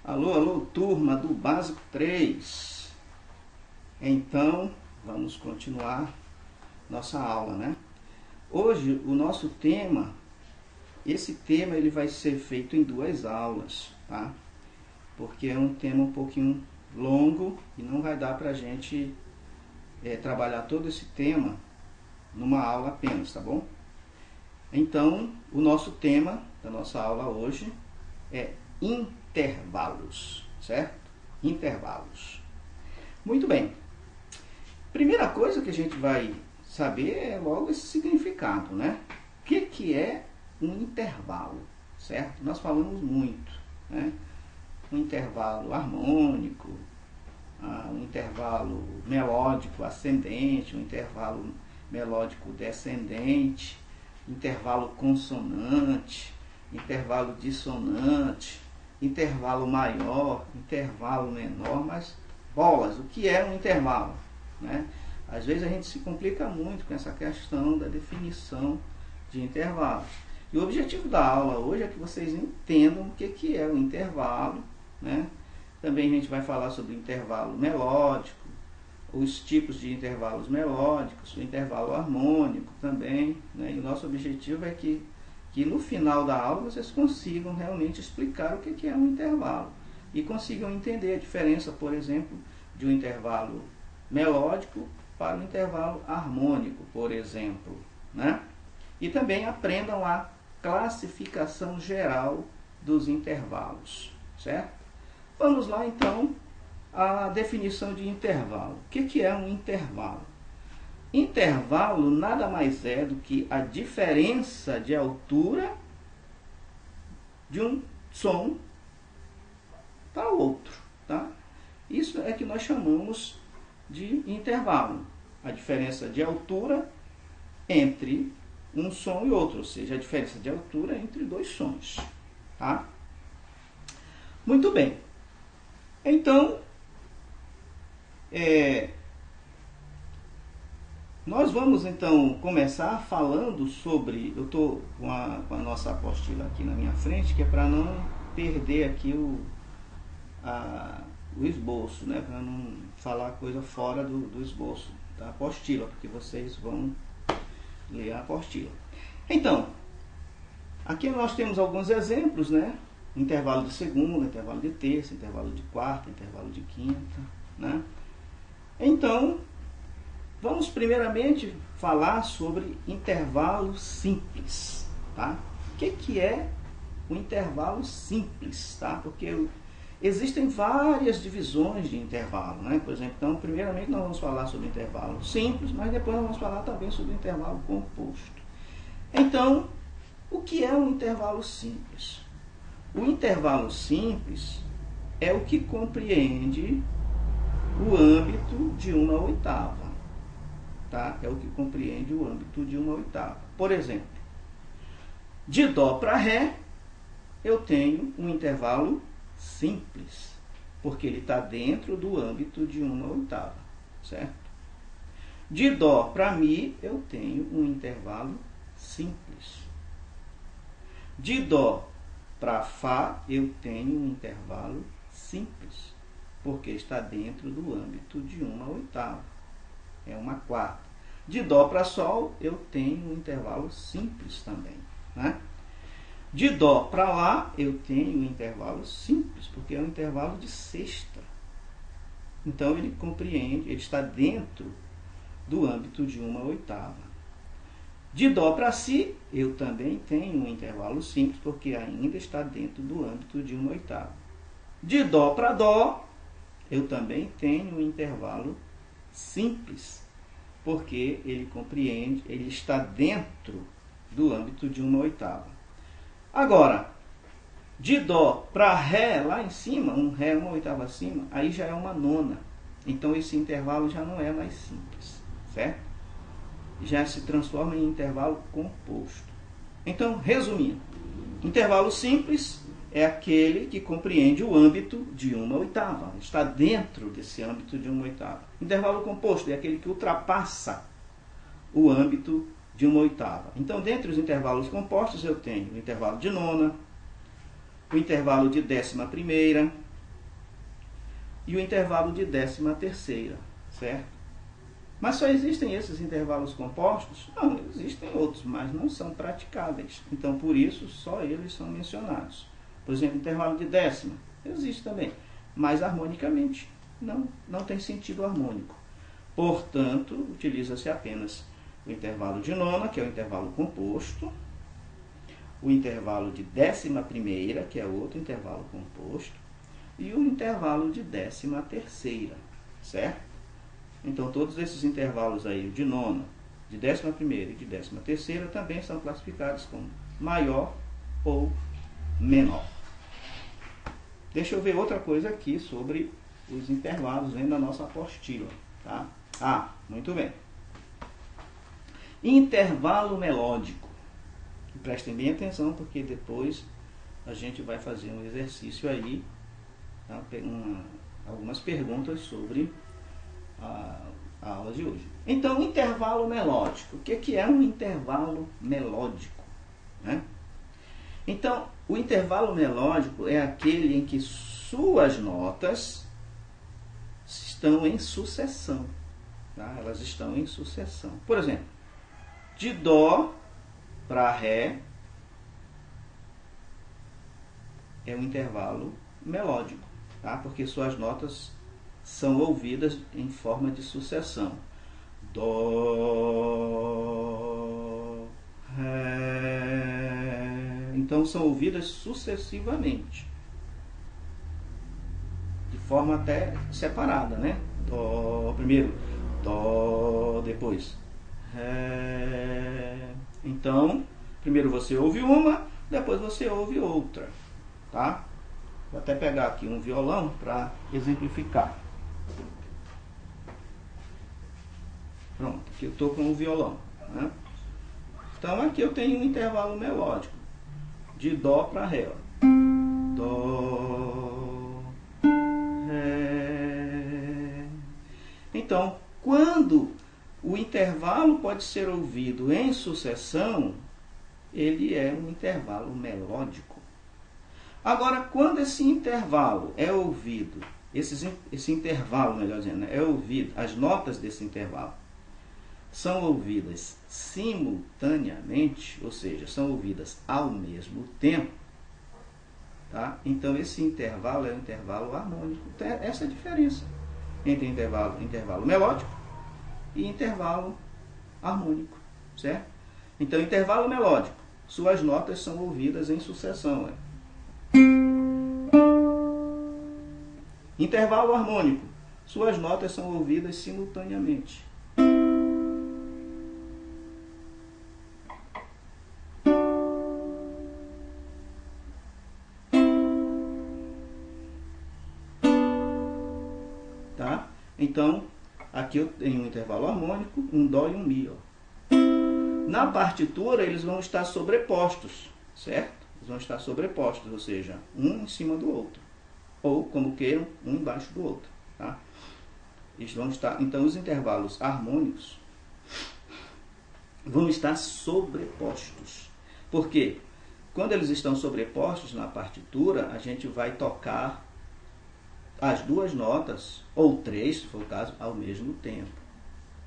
Alô, alô, turma do Básico 3. Então, vamos continuar nossa aula, né? Hoje, o nosso tema, esse tema ele vai ser feito em 2 aulas, tá? Porque é um tema um pouquinho longo e não vai dar pra gente trabalhar todo esse tema numa aula apenas, tá bom? Então, o nosso tema da nossa aula hoje é intervalos, certo? Intervalos. Muito bem. Primeira coisa que a gente vai saber é logo esse significado, né? O que é um intervalo, certo? Nós falamos muito, né? Um intervalo harmônico, um intervalo melódico ascendente, um intervalo melódico descendente, intervalo consonante, intervalo dissonante, intervalo maior, intervalo menor, mas bolas, o que é um intervalo, né? Às vezes a gente se complica muito com essa questão da definição de intervalos. E o objetivo da aula hoje é que vocês entendam o que é o intervalo, né? Também a gente vai falar sobre intervalo melódico, os tipos de intervalos melódicos, o intervalo harmônico também, né? E o nosso objetivo é que no final da aula vocês consigam realmente explicar o que é um intervalo e consigam entender a diferença, por exemplo, de um intervalo melódico para um intervalo harmônico, por exemplo, né? E também aprendam a classificação geral dos intervalos, certo? Vamos lá então à definição de intervalo. O que é um intervalo? Intervalo nada mais é do que a diferença de altura de um som para o outro, tá? Isso é que nós chamamos de intervalo. A diferença de altura entre um som e outro, ou seja, a diferença de altura entre 2 sons, tá? Muito bem. Então, nós vamos então começar falando sobre, eu estou com a nossa apostila aqui na minha frente, que é para não perder aqui o esboço, né? Para não falar coisa fora do esboço da apostila, porque vocês vão ler a apostila. Então, aqui nós temos alguns exemplos, né? Intervalo de segunda, intervalo de terça, intervalo de quarta, intervalo de quinta, né? Então, vamos primeiramente falar sobre intervalo simples, tá? O que é o intervalo simples, tá? Porque existem várias divisões de intervalo, né? Por exemplo, então, primeiramente nós vamos falar sobre intervalo simples, mas depois nós vamos falar também sobre intervalo composto. Então, o que é um intervalo simples? O intervalo simples é o que compreende o âmbito de 1/8. Tá? É o que compreende o âmbito de 1/8. Por exemplo, de Dó para Ré, eu tenho um intervalo simples, porque ele está dentro do âmbito de 1/8, certo? De Dó para Mi, eu tenho um intervalo simples. De Dó para Fá, eu tenho um intervalo simples, porque está dentro do âmbito de 1/8. É 1/4. De Dó para Sol, eu tenho um intervalo simples também, né? De Dó para Lá, eu tenho um intervalo simples, porque é um intervalo de sexta. Então, ele compreende, ele está dentro do âmbito de 1/8. De Dó para Si, eu também tenho um intervalo simples, porque ainda está dentro do âmbito de 1/8. De Dó para Dó, eu também tenho um intervalo simples, porque ele compreende, ele está dentro do âmbito de 1/8. Agora, de Dó para Ré, lá em cima, um Ré 1/8 acima, aí já é uma nona. Então, esse intervalo já não é mais simples, certo? Já se transforma em intervalo composto. Então, resumindo, intervalo simples é aquele que compreende o âmbito de 1/8, está dentro desse âmbito de 1/8. Intervalo composto é aquele que ultrapassa o âmbito de 1/8. Então, dentre os intervalos compostos, eu tenho o intervalo de nona, o intervalo de 11ª, e o intervalo de 13ª, certo? Mas só existem esses intervalos compostos? Não, existem outros, mas não são praticáveis. Então, por isso, só eles são mencionados. Por exemplo, intervalo de 10ª existe também, mas harmonicamente não tem sentido harmônico. Portanto, utiliza-se apenas o intervalo de 9ª, que é o intervalo composto, o intervalo de 11ª, que é outro intervalo composto, e o intervalo de 13ª, certo? Então, todos esses intervalos aí, de 9ª, de 11ª e de 13ª, também são classificados como maior ou menor. Deixa eu ver outra coisa aqui sobre os intervalos dentro da nossa apostila, tá? Muito bem. Intervalo melódico. Prestem bem atenção, porque depois a gente vai fazer um exercício aí, tá? Algumas perguntas sobre a aula de hoje. Então, intervalo melódico. O que é um intervalo melódico, né? Então, o intervalo melódico é aquele em que suas notas estão em sucessão, tá? Elas estão em sucessão. Por exemplo, de Dó para Ré é um intervalo melódico, tá? Porque suas notas são ouvidas em forma de sucessão. Dó, Ré. Então são ouvidas sucessivamente, de forma até separada, né? Dó, primeiro Dó, depois Ré. Então, primeiro você ouve uma, depois você ouve outra, tá? Vou até pegar aqui um violão para exemplificar. Pronto, aqui eu estou com o violão, né? Então aqui eu tenho um intervalo melódico de Dó para Ré, ó. Dó, Ré. Então, quando o intervalo pode ser ouvido em sucessão, ele é um intervalo melódico. Agora, quando esse intervalo é ouvido, esse intervalo, melhor dizendo, né, é ouvido, as notas desse intervalo são ouvidas simultaneamente, ou seja, são ouvidas ao mesmo tempo, tá? Então, esse intervalo é um intervalo harmônico. Então, essa é a diferença entre intervalo melódico e intervalo harmônico, certo? Então, intervalo melódico, suas notas são ouvidas em sucessão, né? Intervalo harmônico, suas notas são ouvidas simultaneamente. Tá? Então, aqui eu tenho um intervalo harmônico, um Dó e um Mi, ó. Na partitura, eles vão estar sobrepostos, certo? Eles vão estar sobrepostos, ou seja, um em cima do outro. Ou, como queiram, um embaixo do outro, tá? Eles vão estar, então, os intervalos harmônicos vão estar sobrepostos. Por quê? Quando eles estão sobrepostos na partitura, a gente vai tocar as duas notas, ou três, se for o caso, ao mesmo tempo,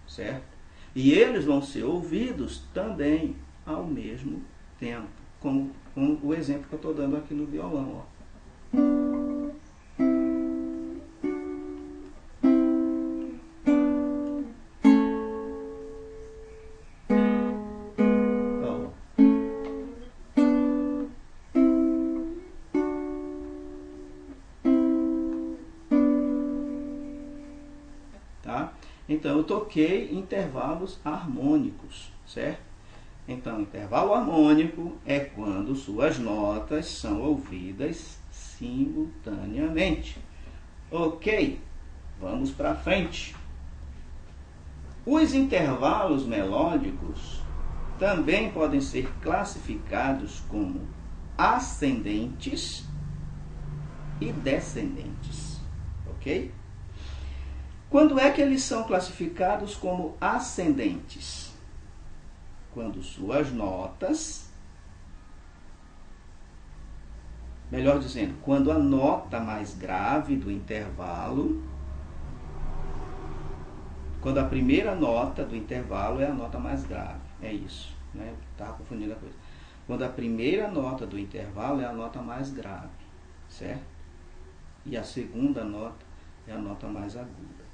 certo? E eles vão ser ouvidos também ao mesmo tempo, como o exemplo que eu estou dando aqui no violão, ó. Tá? Então, eu toquei intervalos harmônicos, certo? Então, intervalo harmônico é quando suas notas são ouvidas simultaneamente. Ok, vamos para frente. Os intervalos melódicos também podem ser classificados como ascendentes e descendentes, ok? Quando é que eles são classificados como ascendentes? Quando suas notas melhor dizendo, quando a nota mais grave do intervalo, quando a primeira nota do intervalo é a nota mais grave, é isso, né? Estava confundindo a coisa. Quando a primeira nota do intervalo é a nota mais grave, certo? E a segunda nota é a nota mais aguda.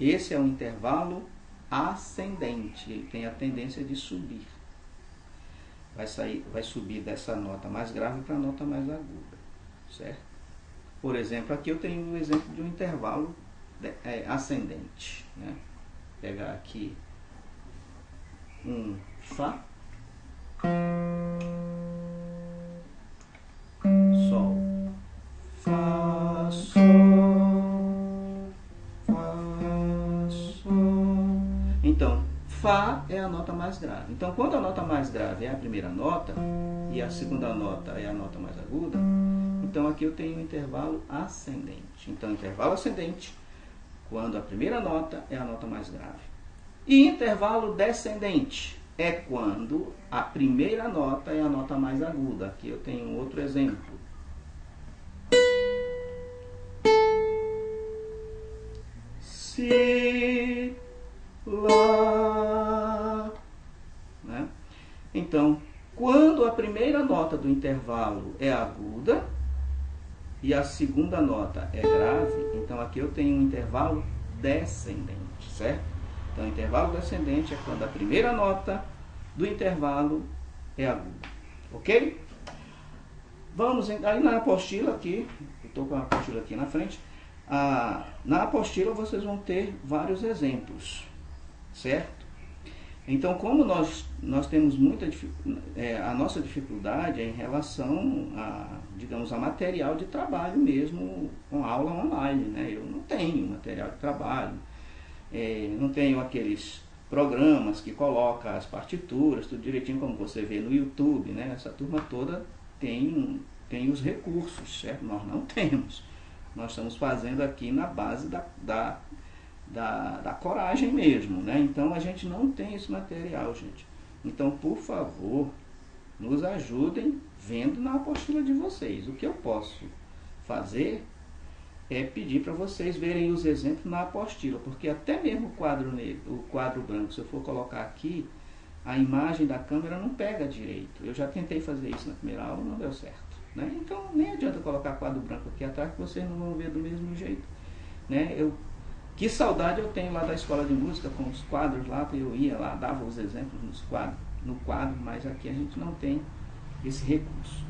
Esse é um intervalo ascendente, ele tem a tendência de subir. Vai subir dessa nota mais grave para a nota mais aguda, certo? Por exemplo, aqui eu tenho um exemplo de um intervalo ascendente, né? Vou pegar aqui um Fá, Sol, Fá, Sol, Fá, Sol. Então, Fá é a nota mais grave. Então, quando a nota mais grave é a primeira nota e a segunda nota é a nota mais aguda, então aqui eu tenho um intervalo ascendente. Então, intervalo ascendente, quando a primeira nota é a nota mais grave. E intervalo descendente é quando a primeira nota é a nota mais aguda. Aqui eu tenho outro exemplo. Si, Lá, né? Então, quando a primeira nota do intervalo é aguda e a segunda nota é grave, então aqui eu tenho um intervalo descendente, certo? Então, o intervalo descendente é quando a primeira nota do intervalo é aguda, ok? Vamos aí na apostila aqui, eu estou com a apostila aqui na frente. Na apostila vocês vão ter vários exemplos, certo? Então, como nós temos muita a nossa dificuldade é em relação digamos, a material de trabalho mesmo, com aula online, né? Eu não tenho material de trabalho, não tenho aqueles programas que colocam as partituras, tudo direitinho como você vê no YouTube, né? Essa turma toda tem os recursos, certo? Nós não temos. Nós estamos fazendo aqui na base da coragem mesmo, né? Então a gente não tem esse material, gente. Então, por favor, nos ajudem vendo na apostila de vocês. O que eu posso fazer é pedir para vocês verem os exemplos na apostila, porque até mesmo o quadro negro, o quadro branco, se eu for colocar aqui, a imagem da câmera não pega direito. Eu já tentei fazer isso na primeira aula, não deu certo, né? Então nem adianta colocar quadro branco aqui atrás, que vocês não vão ver do mesmo jeito, né? Que saudade eu tenho lá da escola de música, com os quadros lá, eu ia lá, dava os exemplos no quadro, mas aqui a gente não tem esse recurso.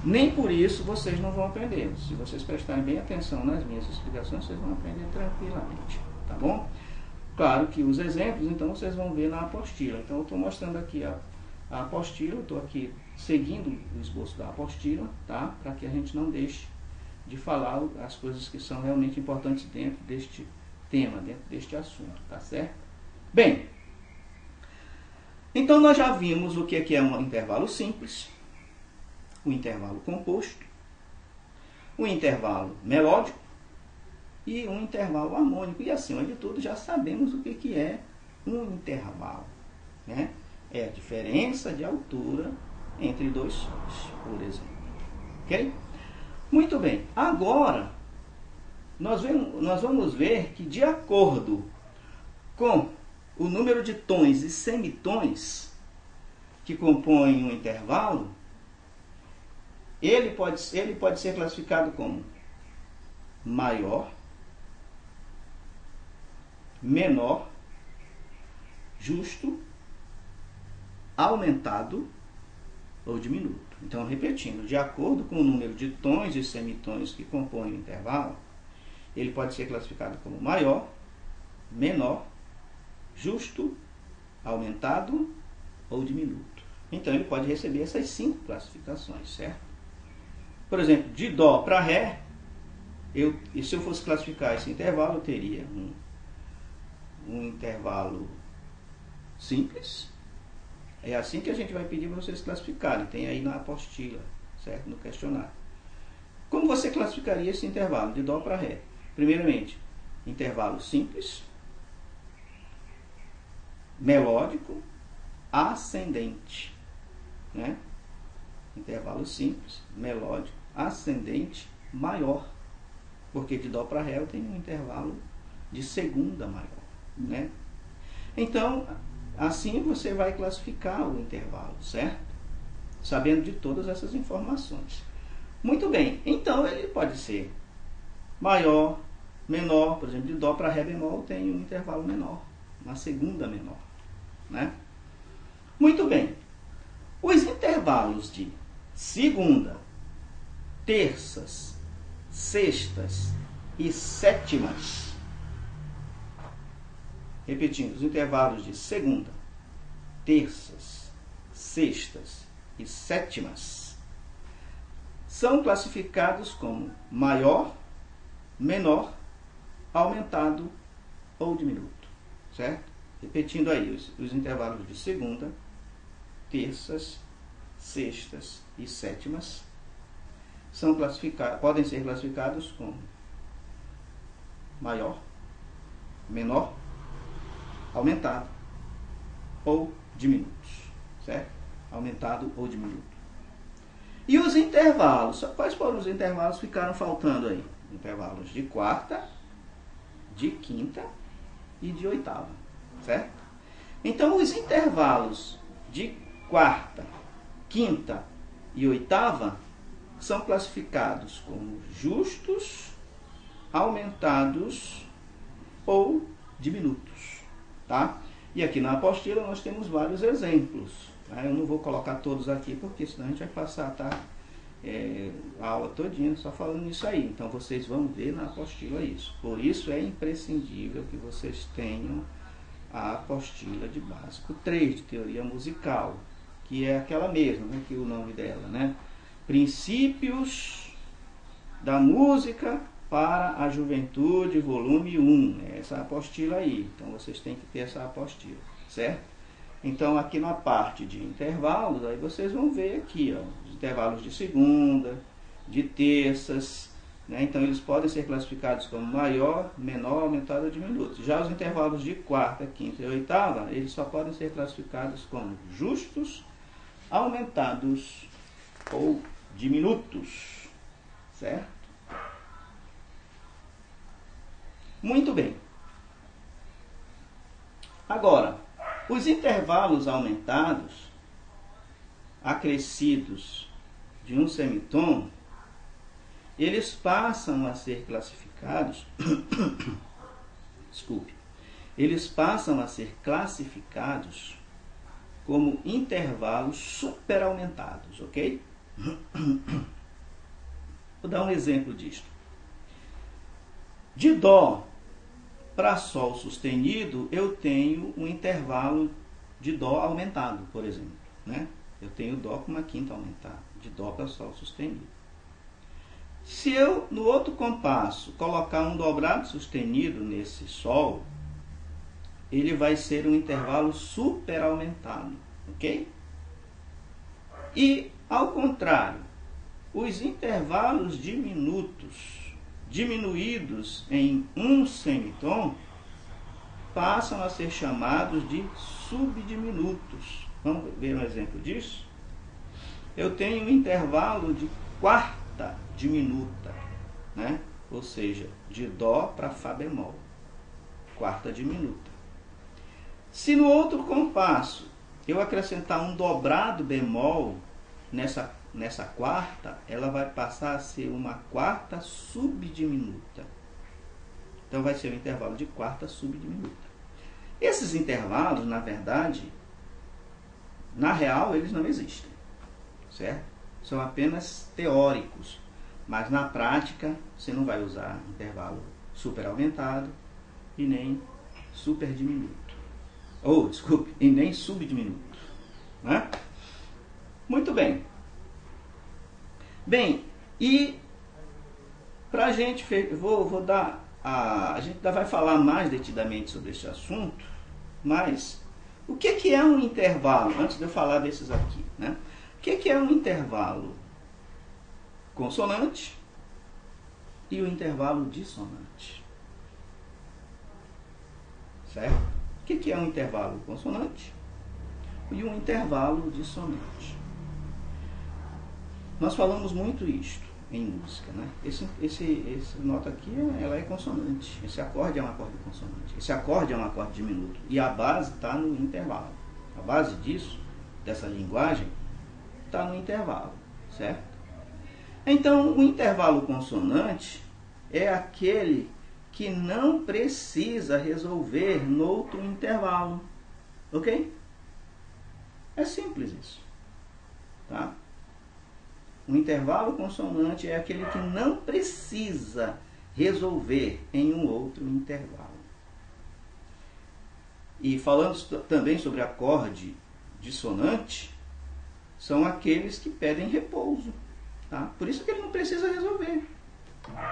Nem por isso vocês não vão aprender. Se vocês prestarem bem atenção nas minhas explicações, vocês vão aprender tranquilamente, tá bom? Claro que os exemplos, então, vocês vão ver na apostila. Então, eu estou mostrando aqui a apostila, eu estou aqui seguindo o esboço da apostila, tá? Para que a gente não deixe de falar as coisas que são realmente importantes dentro deste tema, dentro deste assunto, tá certo? Bem, então nós já vimos o que é um intervalo simples, o intervalo composto, o intervalo melódico e um intervalo harmônico. E acima de tudo já sabemos o que é um intervalo, né? É a diferença de altura entre dois sons, por exemplo. Ok? Muito bem. Agora, nós vamos ver que de acordo com o número de tons e semitons que compõem um intervalo, ele pode ser classificado como maior, menor, justo, aumentado ou diminuto. Então, repetindo, de acordo com o número de tons e semitons que compõem o intervalo, ele pode ser classificado como maior, menor, justo, aumentado ou diminuto. Então, ele pode receber essas 5 classificações, certo? Por exemplo, de Dó para Ré, se eu fosse classificar esse intervalo, eu teria um intervalo simples. É assim que a gente vai pedir para vocês classificarem. Tem aí na apostila, certo? No questionário. Como você classificaria esse intervalo de Dó para Ré? Primeiramente, intervalo simples, melódico, ascendente, né? intervalo simples, melódico, ascendente, maior. Porque de Dó para Ré eu tenho um intervalo de segunda maior, né? Então, assim você vai classificar o intervalo, certo? Sabendo de todas essas informações. Muito bem, então ele pode ser maior, menor, por exemplo, de Dó para Ré bemol tem um intervalo menor, uma segunda menor, né? Muito bem, os intervalos de segunda, terças, sextas e sétimas, repetindo, os intervalos de segunda, terças, sextas e sétimas são classificados como maior, menor, aumentado ou diminuto, certo? Repetindo aí, os intervalos de segunda, terças, sextas e sétimas são podem ser classificados como maior, menor, aumentado ou diminutos, certo? Aumentado ou diminuto. E os intervalos, quais foram os intervalos que ficaram faltando aí? Intervalos de quarta, de quinta e de oitava, certo? Então, os intervalos de quarta, quinta e oitava são classificados como justos, aumentados ou diminutos, tá? E aqui na apostila nós temos vários exemplos, tá? Eu não vou colocar todos aqui porque senão a gente vai passar, tá? A aula todinha só falando nisso aí. Então vocês vão ver na apostila isso. Por isso é imprescindível que vocês tenham a apostila de básico 3 de teoria musical, que é aquela mesma, né, que o nome dela, né? Princípios da música para a juventude, volume 1. É essa apostila aí. Então vocês têm que ter essa apostila, certo? Então aqui na parte de intervalos, aí vocês vão ver aqui, ó, os intervalos de segunda, de terças, né? Então eles podem ser classificados como maior, menor, aumentado ou diminuto. Já os intervalos de quarta, quinta e oitava, eles só podem ser classificados como justos, aumentados ou diminutos, certo? Muito bem. Agora, os intervalos aumentados, acrescidos de um semitom, eles passam a ser classificados, desculpe, eles passam a ser classificados como intervalos superaumentados, ok? Vou dar um exemplo disto. De Dó para Sol sustenido, eu tenho um intervalo de Dó aumentado, por exemplo, né? Eu tenho Dó com uma quinta aumentada, de Dó para Sol sustenido. Se eu, no outro compasso, colocar um dobrado sustenido nesse Sol, ele vai ser um intervalo super aumentado, ok? E, ao contrário, os intervalos diminuídos em um semitom, passam a ser chamados de subdiminutos. Vamos ver um exemplo disso? Eu tenho um intervalo de quarta diminuta, né? Ou seja, de Dó para Fá bemol, quarta diminuta. Se no outro compasso eu acrescentar um dobrado bemol nessa quarta, ela vai passar a ser uma quarta subdiminuta. Então vai ser um intervalo de quarta subdiminuta. Esses intervalos, na verdade, na real, eles não existem, certo? São apenas teóricos, mas na prática você não vai usar intervalo super aumentado e nem super diminuto. Ou, desculpe, e nem subdiminuto, né? Muito bem. Bem, e para a gente, a gente ainda vai falar mais detidamente sobre este assunto, mas o que é um intervalo? Antes de eu falar desses aqui, né? O que é um intervalo consonante e o intervalo dissonante? Certo? O que é um intervalo consonante e um intervalo dissonante? Nós falamos muito isto em música, né? Essa nota aqui, ela é consonante. Esse acorde é um acorde consonante. Esse acorde é um acorde diminuto. E a base está no intervalo. A base disso, dessa linguagem, está no intervalo, certo? Então, o intervalo consonante é aquele que não precisa resolver noutro intervalo, ok? É simples isso, tá? O intervalo consonante é aquele que não precisa resolver em um outro intervalo. E falando também sobre acorde dissonante, são aqueles que pedem repouso, tá? Por isso que ele não precisa resolver.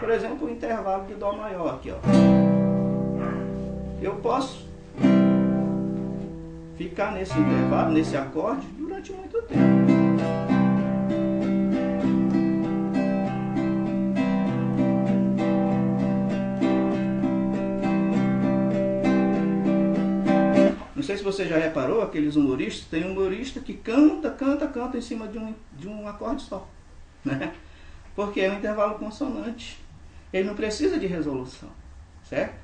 Por exemplo, o intervalo de Dó maior aqui, ó. Eu posso ficar nesse intervalo, nesse acorde, durante muito tempo. Não sei se você já reparou, aqueles humoristas, tem um humorista que canta em cima de um acorde só, né? Porque é um intervalo consonante. Ele não precisa de resolução, certo?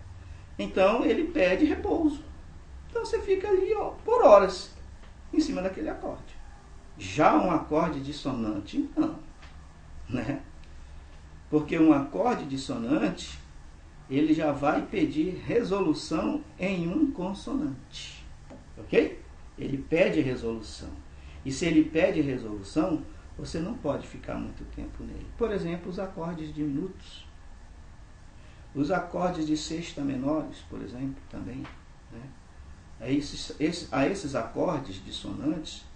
Então ele pede repouso. Então você fica ali, ó, por horas em cima daquele acorde. Já um acorde dissonante, não, né? Porque um acorde dissonante, ele já vai pedir resolução em um consonante, ok? Ele pede resolução. E se ele pede resolução, você não pode ficar muito tempo nele. Por exemplo, os acordes diminutos. Os acordes de sexta menores, por exemplo, também, né? A esses acordes dissonantes,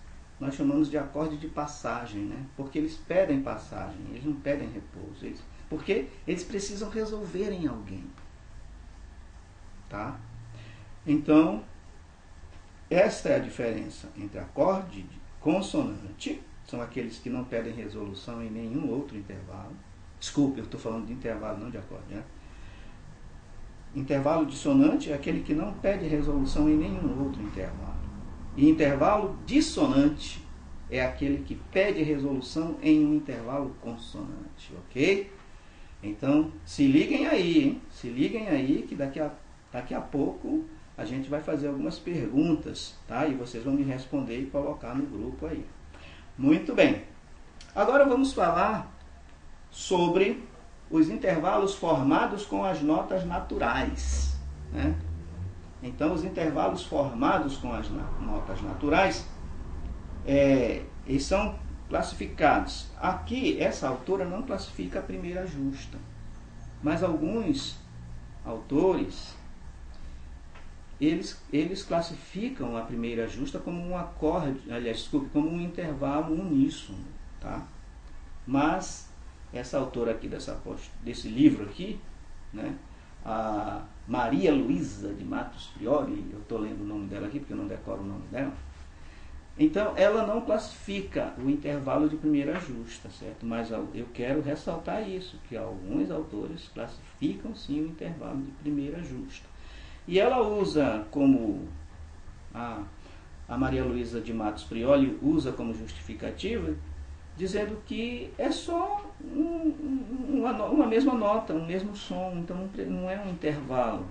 nós chamamos de acorde de passagem, né? Porque eles pedem passagem, eles não pedem repouso. Porque eles precisam resolver em alguém. Tá? Então, esta é a diferença entre acorde consonante, são aqueles que não pedem resolução em nenhum outro intervalo. Desculpe, eu estou falando de intervalo, não de acorde, né? Intervalo dissonante é aquele que não pede resolução em nenhum outro intervalo. E intervalo dissonante é aquele que pede resolução em um intervalo consonante, ok? Então, se liguem aí, hein? Se liguem aí que daqui a pouco a gente vai fazer algumas perguntas, tá? E vocês vão me responder e colocar no grupo aí. Muito bem. Agora vamos falar sobre os intervalos formados com as notas naturais, né? Então, os intervalos formados com as notas naturais, eles são classificados. Aqui, essa autora não classifica a primeira justa, mas alguns autores, eles classificam a primeira justa como um acorde, aliás, desculpe, como um intervalo uníssono, tá? Mas essa autora aqui desse livro aqui, né, a Maria Luísa de Matos Prioli, eu estou lendo o nome dela aqui porque eu não decoro o nome dela. Então, ela não classifica o intervalo de primeira justa, certo? Mas eu quero ressaltar isso, que alguns autores classificam sim o intervalo de primeira justa. E ela usa como, a Maria Luísa de Matos Prioli usa como justificativa, dizendo que é só uma mesma nota, um mesmo som, então não é um intervalo.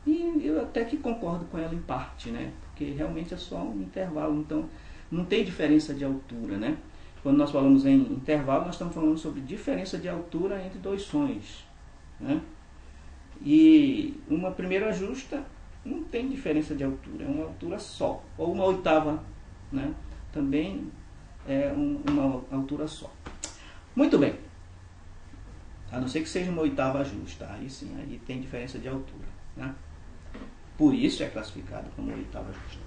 E eu até que concordo com ela em parte, né? Porque realmente é só um intervalo, então não tem diferença de altura, né? Quando nós falamos em intervalo, nós estamos falando sobre diferença de altura entre dois sons, né? E uma primeira justa não tem diferença de altura, é uma altura só, ou uma oitava, né? Também é uma altura só. Muito bem. A não ser que seja uma oitava justa, aí sim, aí tem diferença de altura, né? Por isso é classificado como oitava justa.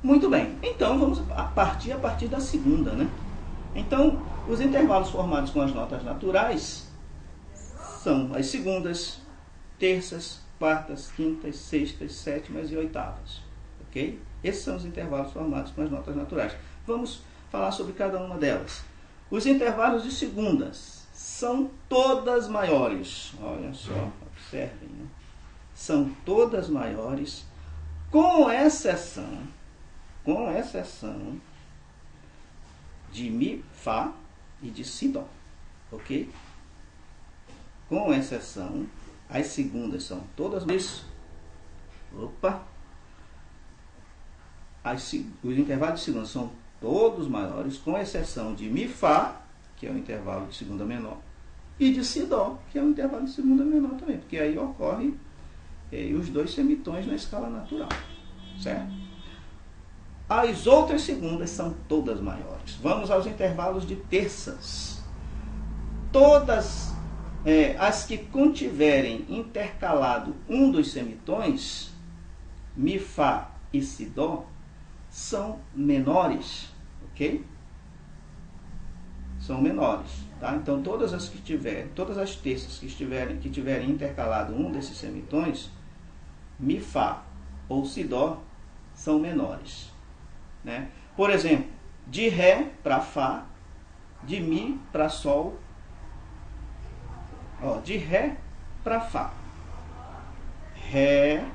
Muito bem, então vamos partir a partir da segunda, né? Então, os intervalos formados com as notas naturais são as segundas, terças, quartas, quintas, sextas, sétimas e oitavas, ok? Esses são os intervalos formados com as notas naturais. Vamos falar sobre cada uma delas. Os intervalos de segundas são todas maiores. Olha só, observem, né? São todas maiores, com exceção de Mi, Fá, e de si dó, ok? Com exceção, as segundas são todas isso. Opa! Os intervalos de segunda são todos maiores, com exceção de Mi Fá, que é o intervalo de segunda menor, e de Si Dó, que é o intervalo de segunda menor também, porque aí ocorre os dois semitons na escala natural, certo? As outras segundas são todas maiores. Vamos aos intervalos de terças. Todas as que contiverem intercalado um dos semitons, Mi, Fá e Si, Dó, são menores, ok? São menores, tá? Então todas as terças que tiverem intercalado um desses semitons, Mi, Fá ou Si, Dó, são menores, né? Por exemplo, de Ré para Fá, de Mi para Sol, de Ré para Fá. Ré,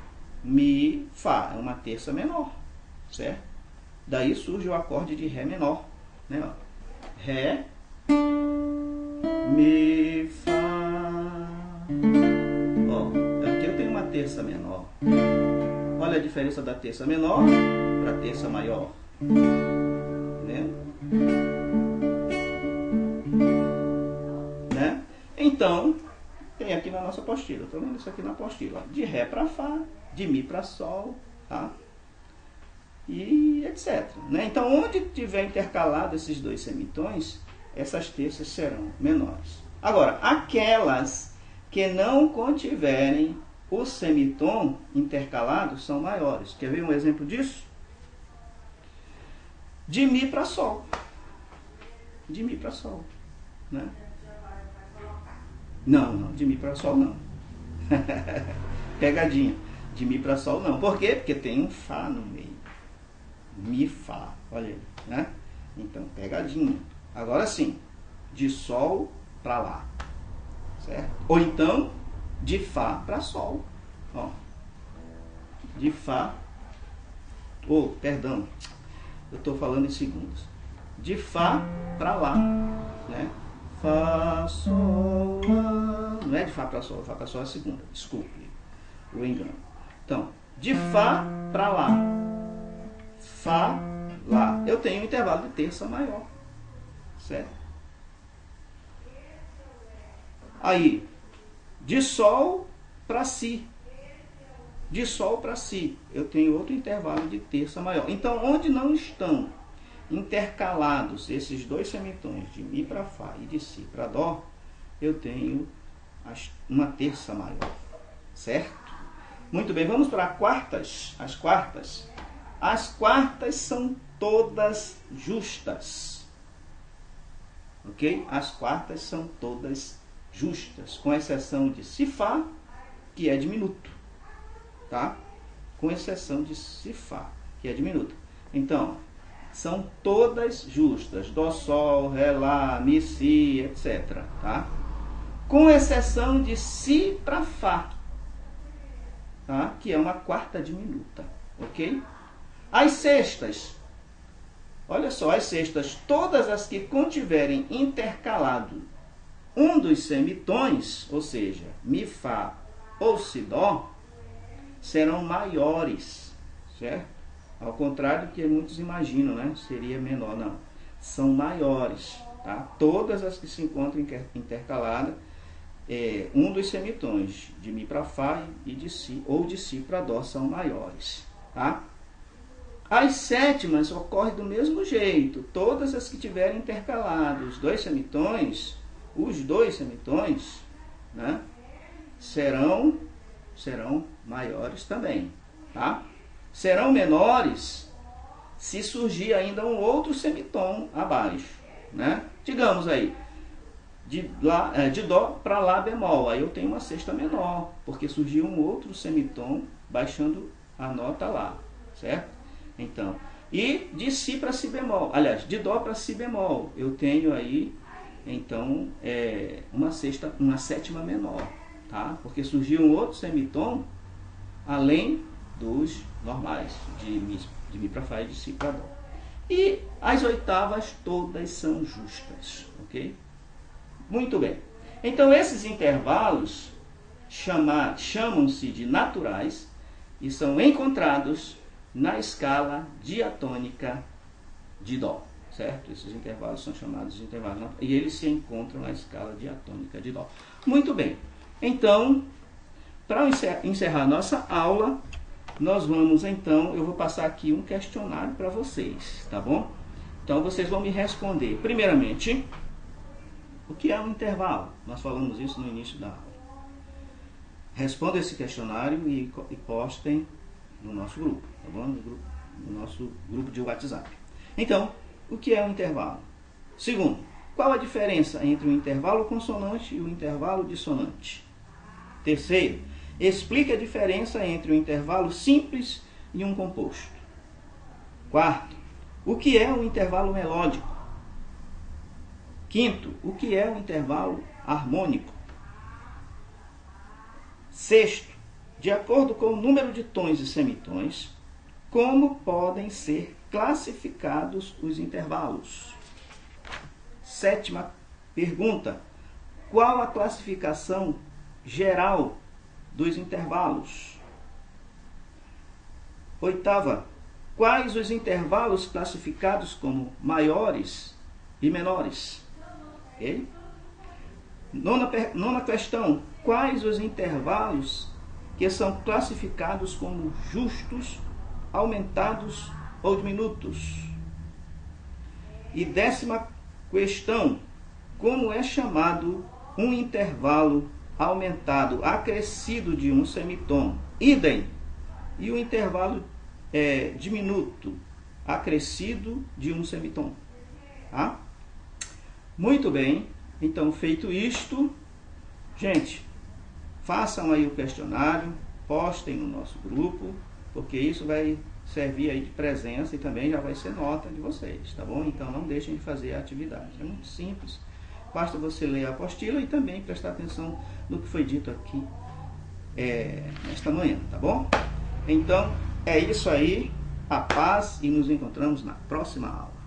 Mi, Fá, é uma terça menor, certo? Daí surge o acorde de Ré menor, né? Ré, Mi, Fá. Aqui eu tenho uma terça menor. Olha a diferença da terça menor para a terça maior. Né? Então, tem aqui na nossa apostila. Estou vendo isso aqui na apostila. De Ré para Fá, de Mi para Sol, tá? E etc. Né? Então, onde tiver intercalado esses dois semitons, essas terças serão menores. Agora, aquelas que não contiverem o semitom intercalado são maiores. Quer ver um exemplo disso? De Mi para Sol. De Mi para Sol. Né? Não, de Mi para Sol não. Pegadinha. De Mi para Sol não. Por quê? Porque tem um Fá no meio. Mi, Fá. Olha aí, né? Então, pegadinha. Agora sim, de Sol para Lá. Certo? Ou então, de Fá para Sol. De Fá. Perdão. Eu estou falando em segundos. De Fá para Lá. Né? Fá, Sol, Lá. Não é de Fá para Sol. Fá para Sol é a segunda. Desculpe o engano. Então, de Fá para Lá. Fá, Lá. Eu tenho um intervalo de terça maior. Certo? Aí, de Sol para Si. De Sol para Si. Eu tenho outro intervalo de terça maior. Então, onde não estão intercalados esses dois semitons, de Mi para Fá e de Si para Dó, eu tenho uma terça maior. Certo? Muito bem, vamos para quartas. As quartas. As quartas são todas justas. Ok? As quartas são todas justas, com exceção de Si, Fá, que é diminuto. Tá? Com exceção de Si, Fá, que é diminuto. Então, são todas justas. Dó, Sol, Ré, Lá, Mi, Si, etc. Tá? Com exceção de Si para Fá, tá? Que é uma quarta diminuta. Ok? As sextas, olha só, as sextas, todas as que contiverem intercalado um dos semitons, ou seja, Mi, Fá ou Si, Dó, serão maiores, certo? Ao contrário do que muitos imaginam, né? Seria menor, não. São maiores, tá? Todas as que se encontram intercaladas, um dos semitons, de Mi para Fá e de Si, ou de Si para Dó, são maiores, tá? As sétimas ocorrem do mesmo jeito. Todas as que tiverem intercalados os dois semitons, né, serão maiores também. Tá? Serão menores se surgir ainda um outro semitom abaixo. Né? Digamos aí, de Dó para Lá bemol. Aí eu tenho uma sexta menor, porque surgiu um outro semitom baixando a nota Lá. Certo? Então, e de Si para Si bemol, aliás, de Dó para Si bemol, eu tenho aí, então, uma sétima menor, tá? Porque surgiu um outro semitom, além dos normais, de Mi para Fá e de Si para Dó. E as oitavas todas são justas, ok? Muito bem. Então esses intervalos chamam-se de naturais e são encontrados na escala diatônica de Dó, certo? Esses intervalos são chamados de intervalos naturais e eles se encontram na escala diatônica de Dó. Muito bem. Então, para encerrar nossa aula, nós vamos então, eu vou passar aqui um questionário para vocês, tá bom? Então vocês vão me responder, primeiramente, o que é um intervalo? Nós falamos isso no início da aula. Respondam esse questionário e postem no nosso grupo, tá bom? No nosso grupo de WhatsApp. Então, o que é um intervalo? Segundo, qual a diferença entre o intervalo consonante e o intervalo dissonante? Terceiro, explique a diferença entre um intervalo simples e um composto. Quarto, o que é um intervalo melódico? Quinto, o que é um intervalo harmônico? Sexto, de acordo com o número de tons e semitons, como podem ser classificados os intervalos? Sétima pergunta, qual a classificação geral dos intervalos? Oitava, quais os intervalos classificados como maiores e menores? Okay? Nona questão, quais os intervalos que são classificados como justos, aumentados ou diminutos? E décima questão, como é chamado um intervalo aumentado, acrescido de um semitom? Idem. E o intervalo diminuto, acrescido de um semitom. Tá? Muito bem. Então, feito isto, gente, façam aí o questionário, postem no nosso grupo, porque isso vai servir aí de presença e também já vai ser nota de vocês, tá bom? Então, não deixem de fazer a atividade. É muito simples. Basta você ler a apostila e também prestar atenção no que foi dito aqui nesta manhã, tá bom? Então, é isso aí. A paz e nos encontramos na próxima aula.